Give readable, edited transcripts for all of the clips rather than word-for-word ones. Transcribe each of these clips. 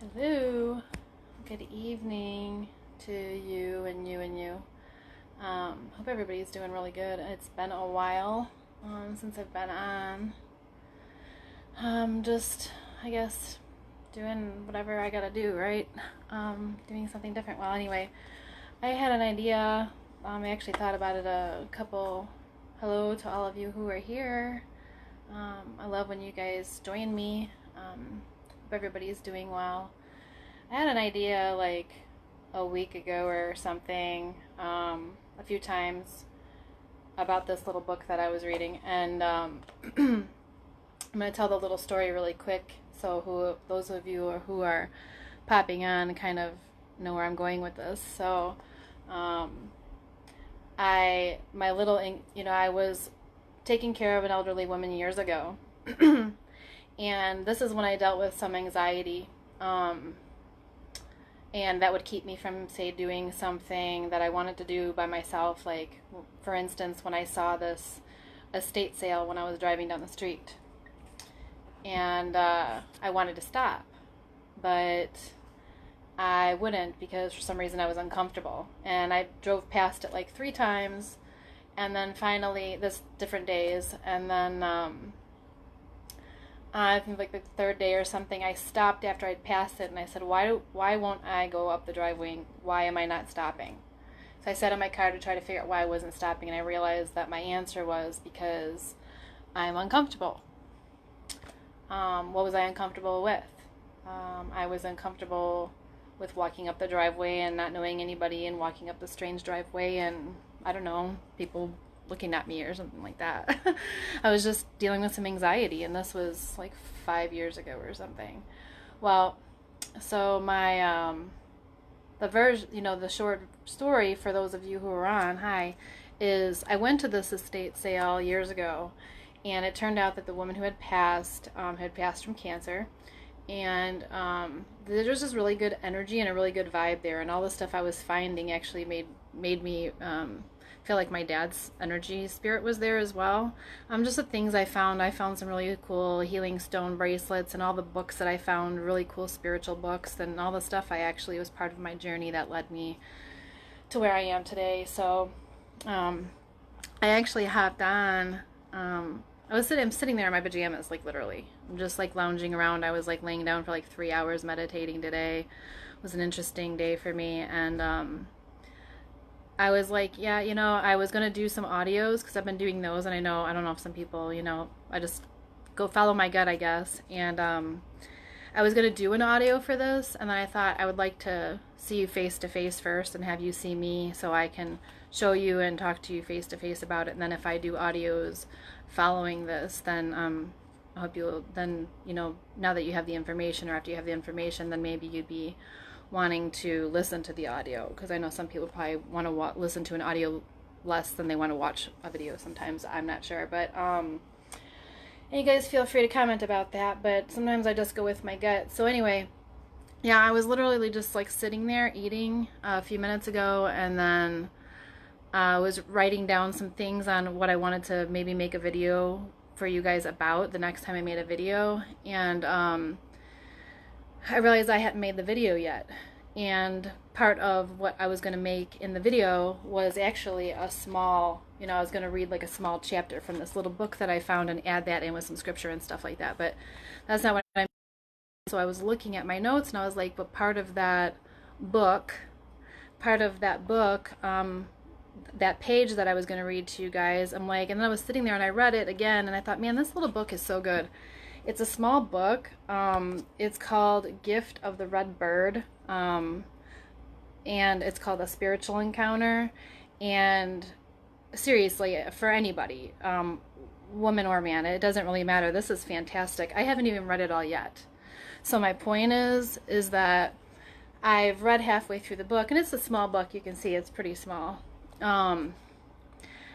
Hello, good evening to you and you and you. Hope everybody's doing really good. It's been a while since I've been on. Just, I guess, doing whatever I gotta do, right? Doing something different. Well, anyway, I had an idea. I actually thought about it a couple. Hello to all of you who are here. I love when you guys join me. Hope everybody's doing well. I had an idea like a week ago or something, a few times about this little book that I was reading, and I'm going to tell the little story really quick, so those of you who are popping on kind of know where I'm going with this. So, I was taking care of an elderly woman years ago, and this is when I dealt with some anxiety. And that would keep me from, say, doing something that I wanted to do by myself. Like, for instance, when I saw this estate sale when I was driving down the street. And I wanted to stop. But I wouldn't because for some reason I was uncomfortable. And I drove past it like 3 times. And then finally, this different days. And then I think like the 3rd day or something, I stopped after I'd passed it, and I said, why won't I go up the driveway? Why am I not stopping? So I sat in my car to try to figure out why I wasn't stopping, and I realized that my answer was because I'm uncomfortable. What was I uncomfortable with? I was uncomfortable with walking up the driveway and not knowing anybody and walking up the strange driveway and, I don't know, people looking at me or something like that. I was just dealing with some anxiety, and this was like 5 years ago or something. Well, so my the short story for those of you who are on, hi, is I went to this estate sale years ago, and it turned out that the woman who had passed from cancer, and there was just really good energy and a really good vibe there, and all the stuff I was finding actually made me feel like my dad's energy spirit was there as well. Just the things I found some really cool healing stone bracelets, and all the books that I found, really cool spiritual books, and all the stuff I actually was part of my journey that led me to where I am today. So I actually hopped on. I'm sitting there in my pajamas, like literally. I'm just like lounging around. I was like laying down for like 3 hours meditating today. It was an interesting day for me, and I was like, yeah, I was going to do some audios because I've been doing those, and I don't know if some people, I just go follow my gut, I guess. And I was going to do an audio for this, and then I thought I would like to see you face to face first and have you see me so I can show you and talk to you face to face about it. And then if I do audios following this, then I hope you'll, then, now that you have the information, or after you have the information, then maybe you'd be wanting to listen to the audio, because I know some people probably want to listen to an audio less than they want to watch a video sometimes. I'm not sure, but and you guys feel free to comment about that, but sometimes I just go with my gut. So anyway, yeah, I was literally just like sitting there eating a few minutes ago, and then I was writing down some things on what I wanted to maybe make a video for you guys about the next time I made a video, and I realized I hadn't made the video yet, and part of what I was going to make in the video was actually a small, I was going to read like a small chapter from this little book that I found and add that in with some scripture and stuff like that, but that's not what I. So I was looking at my notes, and I was like, but part of that book, that page that I was going to read to you guys, I'm like, and then I was sitting there and I read it again, and I thought, man, this little book is so good. It's a small book. It's called Gift of the Red Bird, and it's called A Spiritual Encounter. And seriously, for anybody, woman or man, it doesn't really matter. This is fantastic. I haven't even read it all yet. So my point is that I've read halfway through the book, and it's a small book. You can see it's pretty small.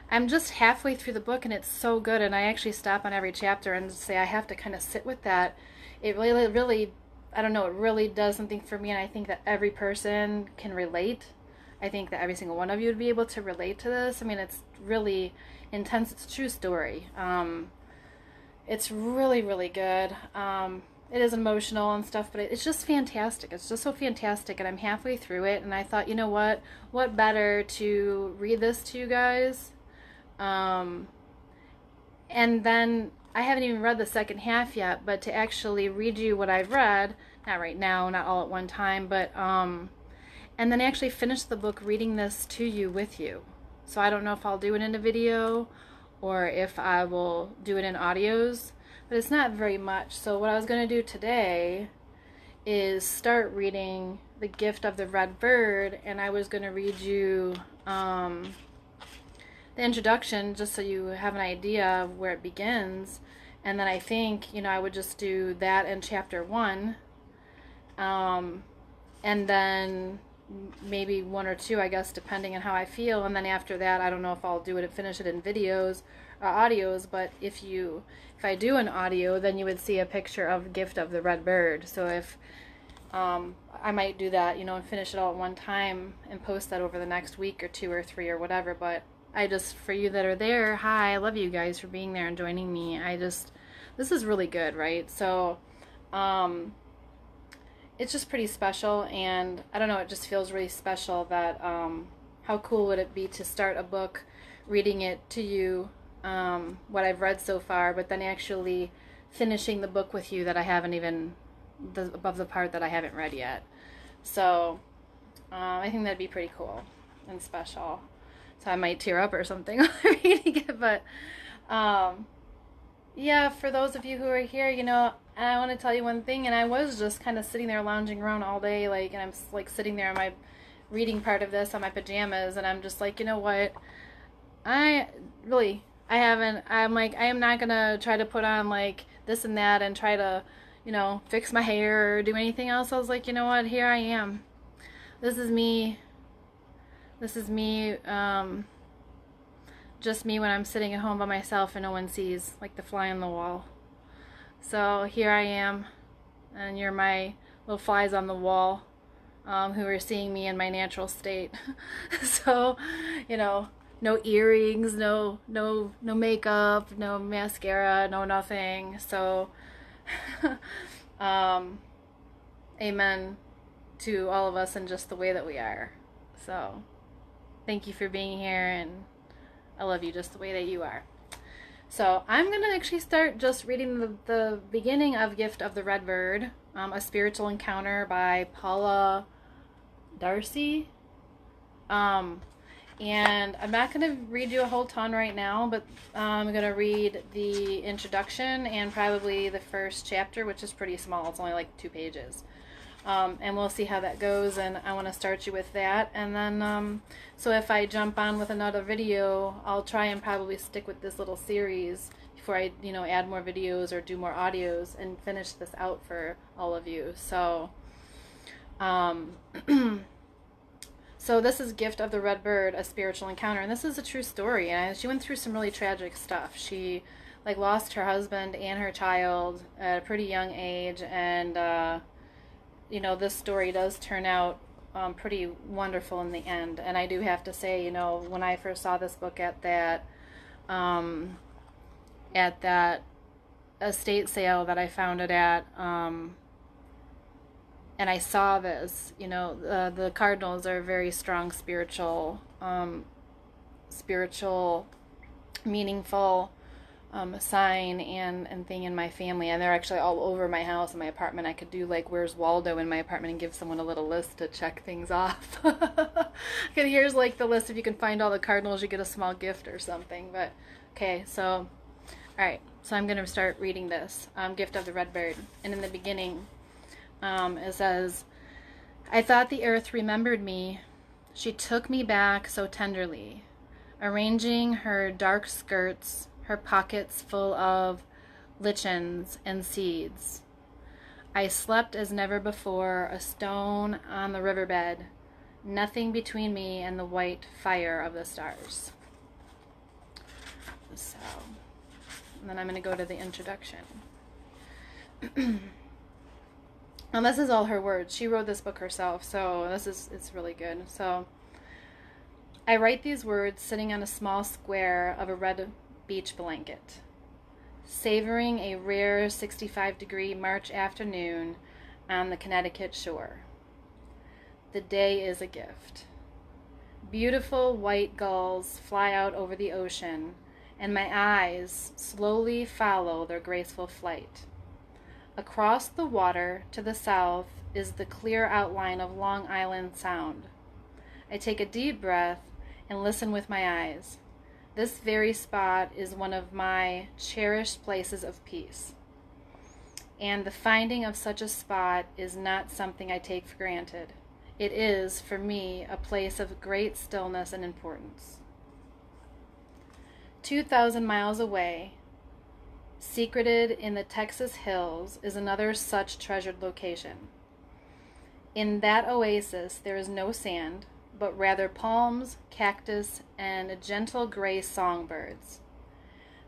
I'm just halfway through the book, and it's so good, and I actually stop on every chapter and say I have to kind of sit with that. It really, I don't know, it really does something for me, and I think that every person can relate. I think that every single one of you would be able to relate to this. I mean, it's really intense. It's a true story. It's really, really good. it is emotional and stuff, but it's just fantastic. It's just so fantastic, and I'm halfway through it, and I thought, you know what better to read this to you guys, and then I haven't even read the second half yet, but to actually read you what I've read, not right now, not all at one time, but and then actually finish the book reading this to you with you. So I don't know if I'll do it in a video or if I will do it in audios, but it's not very much. So what I was going to do today is start reading The Gift of the Red Bird, and I was going to read you the introduction just so you have an idea of where it begins, and then I think, you know, I would just do that in chapter 1, and then maybe 1 or 2, I guess, depending on how I feel, and then after that, I don't know if I'll do it and finish it in videos or audios, but if I do an audio, then you would see a picture of Gift of the Red Bird. So if I might do that, you know, and finish it all at one time and post that over the next week or 2 or 3 or whatever. But I just, for you that are there, hi, I love you guys for being there and joining me. This is really good, right? So it's just pretty special, and I don't know, it just feels really special that how cool would it be to start a book reading it to you, what I've read so far, but then actually finishing the book with you that I haven't even, above the part that I haven't read yet. So I think that'd be pretty cool and special. So I might tear up or something while I'm reading it, but yeah, for those of you who are here, you know, I want to tell you one thing, and I was just kind of sitting there lounging around all day, like, and I'm like sitting there in my reading part of this on my pajamas, and I'm just like, you know what, I'm like, I am not gonna try to put on like this and that and try to, you know, fix my hair or do anything else. I was like, you know what, here I am. This is me, just me when I'm sitting at home by myself and no one sees, like the fly on the wall. So here I am, and you're my little flies on the wall, who are seeing me in my natural state. So, you know, no earrings, no makeup, no mascara, no nothing. So, amen to all of us and just the way that we are. So, thank you for being here, and I love you just the way that you are. So I'm going to actually start just reading the beginning of Gift of the Red Bird, A Spiritual Encounter by Paula D'Arcy. And I'm not going to read you a whole ton right now, but I'm going to read the introduction and probably the first chapter, which is pretty small. It's only like 2 pages. And we'll see how that goes, and I want to start you with that, and then so if I jump on with another video, I'll try and probably stick with this little series before I, you know, add more videos or do more audios and finish this out for all of you. So so this is Gift of the Red Bird, A Spiritual Encounter, and this is a true story, and she went through some really tragic stuff. She like lost her husband and her child at a pretty young age, and you know, this story does turn out pretty wonderful in the end. And I do have to say, you know, when I first saw this book at that estate sale that I found it at, and I saw this, you know, the cardinals are a very strong spiritual, meaningful sign and thing in my family, and they're actually all over my house and my apartment. I could do like Where's Waldo in my apartment and give someone a little list to check things off. Okay, here's like the list. If you can find all the cardinals, you get a small gift or something. But okay, so alright, so I'm gonna start reading this Gift of the Red Bird. And in the beginning it says, I thought the earth remembered me. She took me back so tenderly, arranging her dark skirts, her pockets full of lichens and seeds. I slept as never before, a stone on the riverbed, nothing between me and the white fire of the stars. So, and then I'm going to go to the introduction. And this is all her words. She wrote this book herself, so it's really good. So, I write these words sitting on a small square of a red beach blanket. savoring a rare 65-degree March afternoon on the Connecticut shore. The day is a gift. Beautiful white gulls fly out over the ocean, and my eyes slowly follow their graceful flight. Across the water to the south is the clear outline of Long Island Sound. I take a deep breath and listen with my eyes. This very spot is one of my cherished places of peace. And the finding of such a spot is not something I take for granted. It is, for me, a place of great stillness and importance. 2,000 miles away, secreted in the Texas hills, is another such treasured location. In that oasis, there is no sand, but rather palms, cactus, and gentle gray songbirds.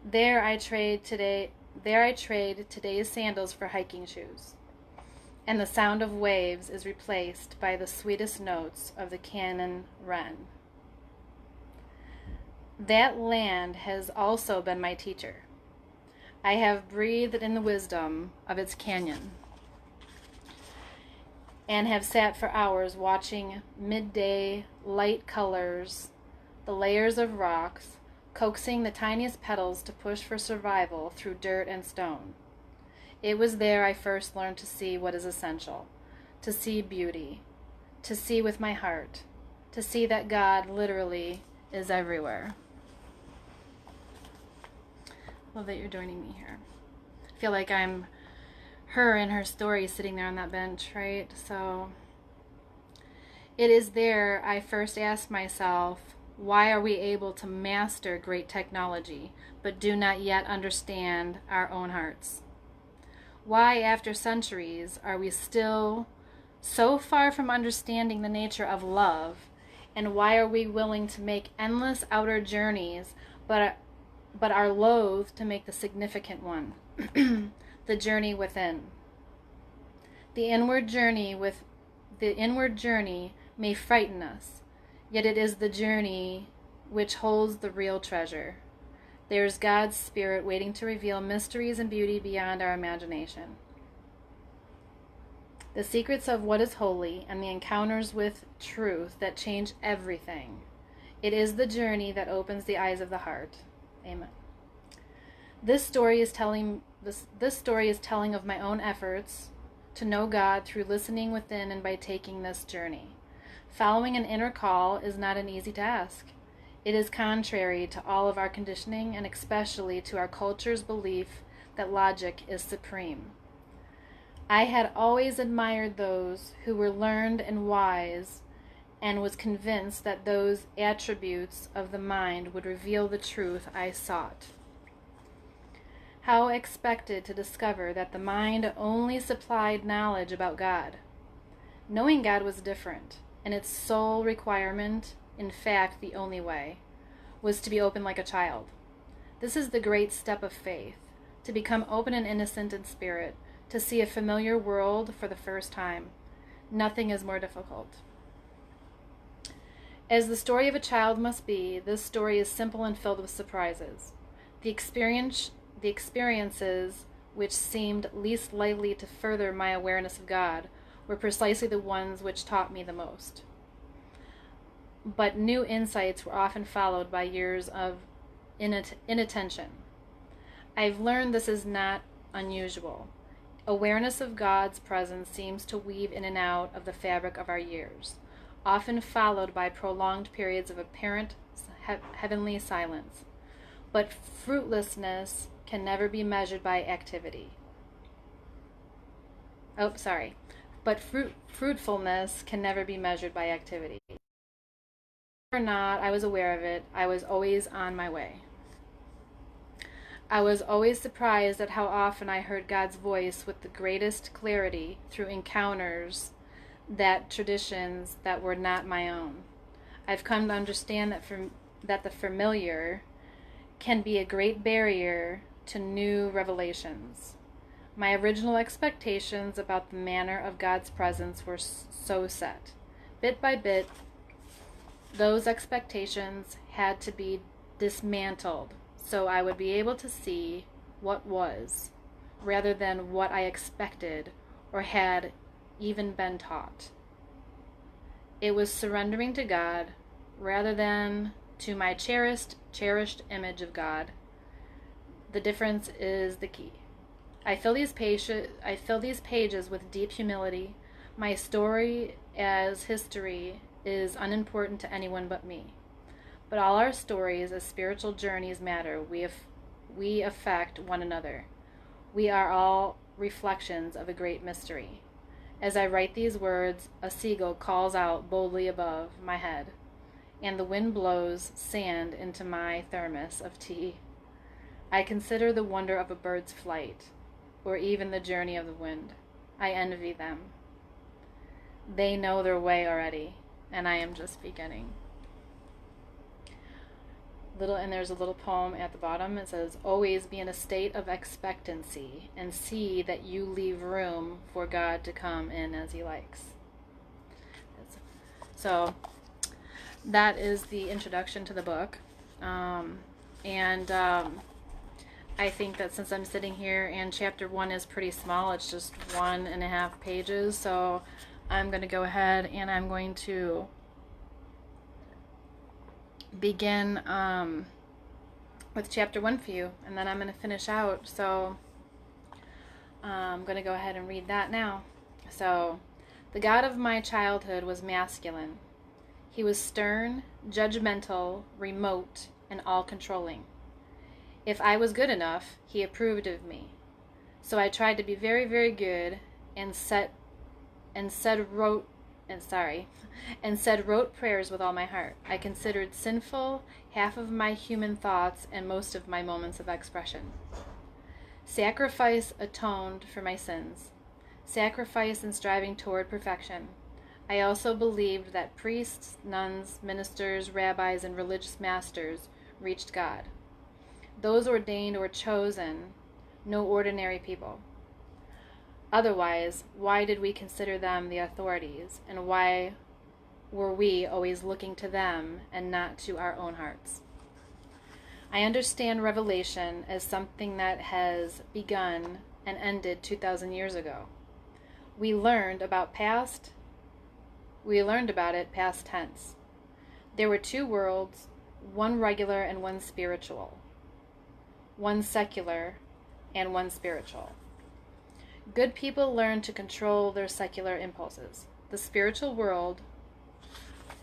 There I trade today's sandals for hiking shoes, and the sound of waves is replaced by the sweetest notes of the cannon wren. That land has also been my teacher. I have breathed in the wisdom of its canyon, and have sat for hours watching midday light colors, the layers of rocks, coaxing the tiniest petals to push for survival through dirt and stone. It was there I first learned to see what is essential, to see beauty, to see with my heart, to see that God literally is everywhere. Love that you're joining me here. I feel like I'm her and her story sitting there on that bench, right? So it is there I first asked myself, why are we able to master great technology but do not yet understand our own hearts? Why, after centuries, are we still so far from understanding the nature of love? And why are we willing to make endless outer journeys but are loath to make the significant one? The journey within. The inward journey may frighten us, yet it is the journey which holds the real treasure. There is God's Spirit waiting to reveal mysteries and beauty beyond our imagination. The secrets of what is holy and the encounters with truth that change everything. It is the journey that opens the eyes of the heart. Amen. This story is telling of my own efforts to know God through listening within and by taking this journey. Following an inner call is not an easy task. It is contrary to all of our conditioning and especially to our culture's belief that logic is supreme. I had always admired those who were learned and wise and was convinced that those attributes of the mind would reveal the truth I sought. How expected to discover that the mind only supplied knowledge about God. Knowing God was different, and its sole requirement, in fact the only way, was to be open like a child. This is the great step of faith, to become open and innocent in spirit, to see a familiar world for the first time. Nothing is more difficult. As the story of a child must be, this story is simple and filled with surprises. The experiences which seemed least likely to further my awareness of God were precisely the ones which taught me the most. But new insights were often followed by years of inattention. I've learned this is not unusual. Awareness of God's presence seems to weave in and out of the fabric of our years, often followed by prolonged periods of apparent heavenly silence. But fruitlessness can never be measured by activity. But fruitfulness can never be measured by activity. Or not, I was aware of it. I was always on my way. I was always surprised at how often I heard God's voice with the greatest clarity through encounters traditions that were not my own. I've come to understand that the familiar can be a great barrier to new revelations. My original expectations about the manner of God's presence were so set. Bit by bit, those expectations had to be dismantled so I would be able to see what was, rather than what I expected or had even been taught. It was surrendering to God rather than to my cherished image of God. The difference is the key. I fill these pages with deep humility. My story as history is unimportant to anyone but me. But all our stories as spiritual journeys matter. We affect one another. We are all reflections of a great mystery. As I write these words, a seagull calls out boldly above my head, and the wind blows sand into my thermos of tea. I consider the wonder of a bird's flight, or even the journey of the wind. I envy them. They know their way already, and I am just beginning. And there's a little poem at the bottom. It says, always be in a state of expectancy and see that you leave room for God to come in as he likes. So that is the introduction to the book. I think that since I'm sitting here and chapter 1 is pretty small, it's just 1.5 pages, so I'm going to go ahead and I'm going to begin with chapter 1 for you, and then I'm going to finish out. So I'm going to go ahead and read that now. So, the God of my childhood was masculine. He was stern, judgmental, remote, and all-controlling. If I was good enough, he approved of me. So I tried to be very, very good and wrote prayers with all my heart. I considered sinful half of my human thoughts and most of my moments of expression. Sacrifice atoned for my sins. Sacrifice in striving toward perfection. I also believed that priests, nuns, ministers, rabbis, and religious masters reached God. Those ordained or chosen, no ordinary people. Otherwise, why did we consider them the authorities, and why were we always looking to them and not to our own hearts? I understand revelation as something that has begun and ended 2,000 years ago. We learned about it past tense. There were 2 worlds, one regular and one spiritual, one secular and one spiritual. Good people learn to control their secular impulses. The spiritual world,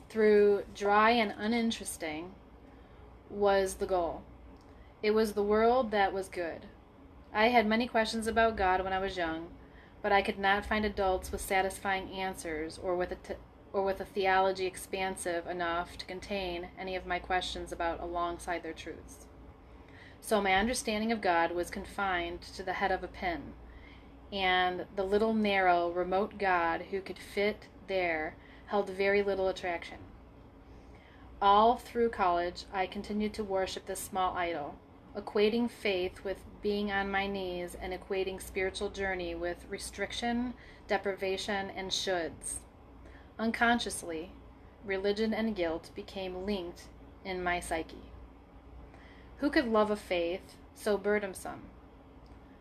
through dry and uninteresting, was the goal. It was the world that was good. I had many questions about God when I was young, but I could not find adults with satisfying answers or with a theology expansive enough to contain any of my questions about alongside their truths. So my understanding of God was confined to the head of a pin, and the little narrow, remote God who could fit there held very little attraction. All through college, I continued to worship this small idol, equating faith with being on my knees and equating spiritual journey with restriction, deprivation, and shoulds. Unconsciously, religion and guilt became linked in my psyche. Who could love a faith so burdensome?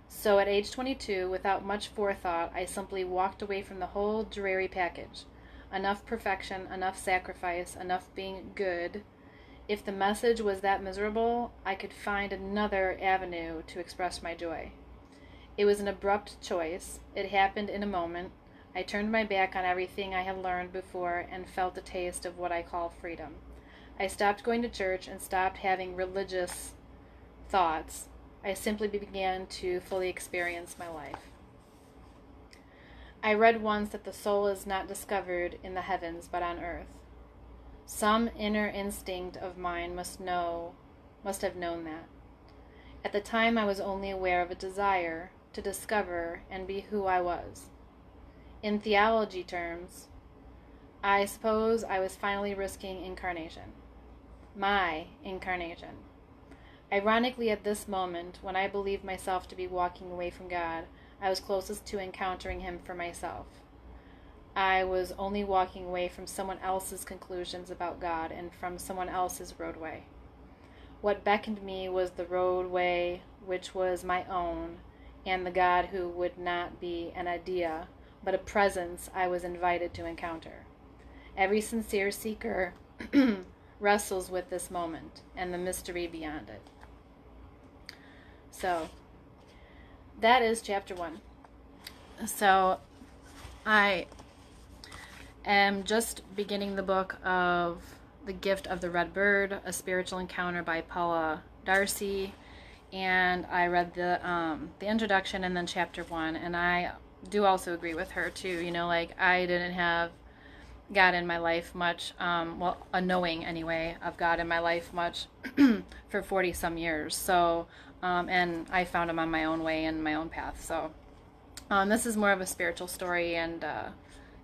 So at age 22, without much forethought, I simply walked away from the whole dreary package. Enough perfection, enough sacrifice, enough being good. If the message was that miserable, I could find another avenue to express my joy. It was an abrupt choice. It happened in a moment. I turned my back on everything I had learned before and felt a taste of what I call freedom. I stopped going to church and stopped having religious thoughts. I simply began to fully experience my life. I read once that the soul is not discovered in the heavens but on earth. Some inner instinct of mine must have known that. At the time I was only aware of a desire to discover and be who I was. In theology terms, I suppose I was finally risking incarnation. My incarnation. Ironically, at this moment, when I believed myself to be walking away from God, I was closest to encountering him for myself. I was only walking away from someone else's conclusions about God and from someone else's roadway. What beckoned me was the roadway which was my own, and the God who would not be an idea, but a presence I was invited to encounter. Every sincere seeker wrestles with this moment and the mystery beyond it. So, that is chapter 1. So, I am just beginning the book of The Gift of the Red Bird, A Spiritual Encounter by Paula D'Arcy, and I read the introduction and then chapter 1, and I do also agree with her too. You know, like, I didn't have God in my life much, well, a knowing anyway of God in my life much for 40 some years. So, and I found him on my own way and my own path. So, this is more of a spiritual story, and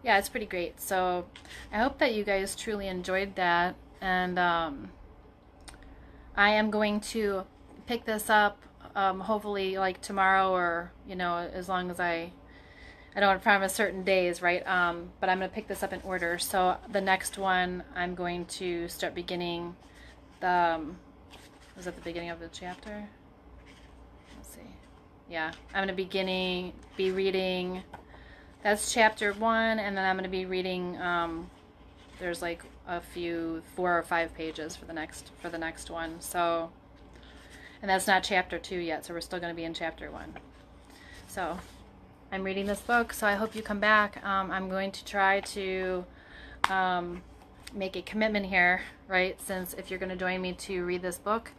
yeah, it's pretty great. So I hope that you guys truly enjoyed that, and I am going to pick this up hopefully like tomorrow, or, you know, as long as I don't want to promise certain days, right? But I'm going to pick this up in order. So the next one, I'm going to start beginning the, was that the beginning of the chapter? Let's see. Yeah, I'm going to be reading, that's chapter 1, and then I'm going to be reading, there's like a few, 4 or 5 pages for the next one. So, and that's not chapter 2 yet, so we're still going to be in chapter 1. So, I'm reading this book, so I hope you come back. I'm going to try to make a commitment here, right? Since if you're going to join me to read this book,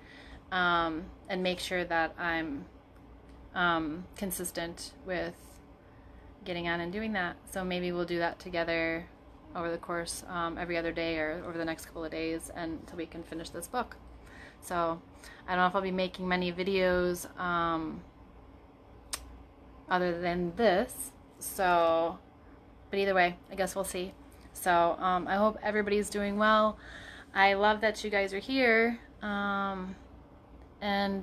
and make sure that I'm consistent with getting on and doing that. So maybe we'll do that together over the course, every other day or over the next couple of days until we can finish this book. So I don't know if I'll be making many videos other than this. So, but either way, I guess we'll see. So I hope everybody's doing well. I love that you guys are here. And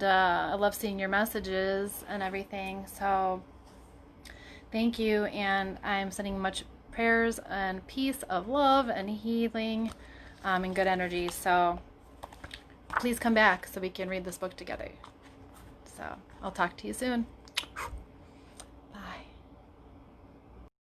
I love seeing your messages and everything. So thank you, and I'm sending much prayers and peace of love and healing and good energy. So please come back so we can read this book together. So I'll talk to you soon.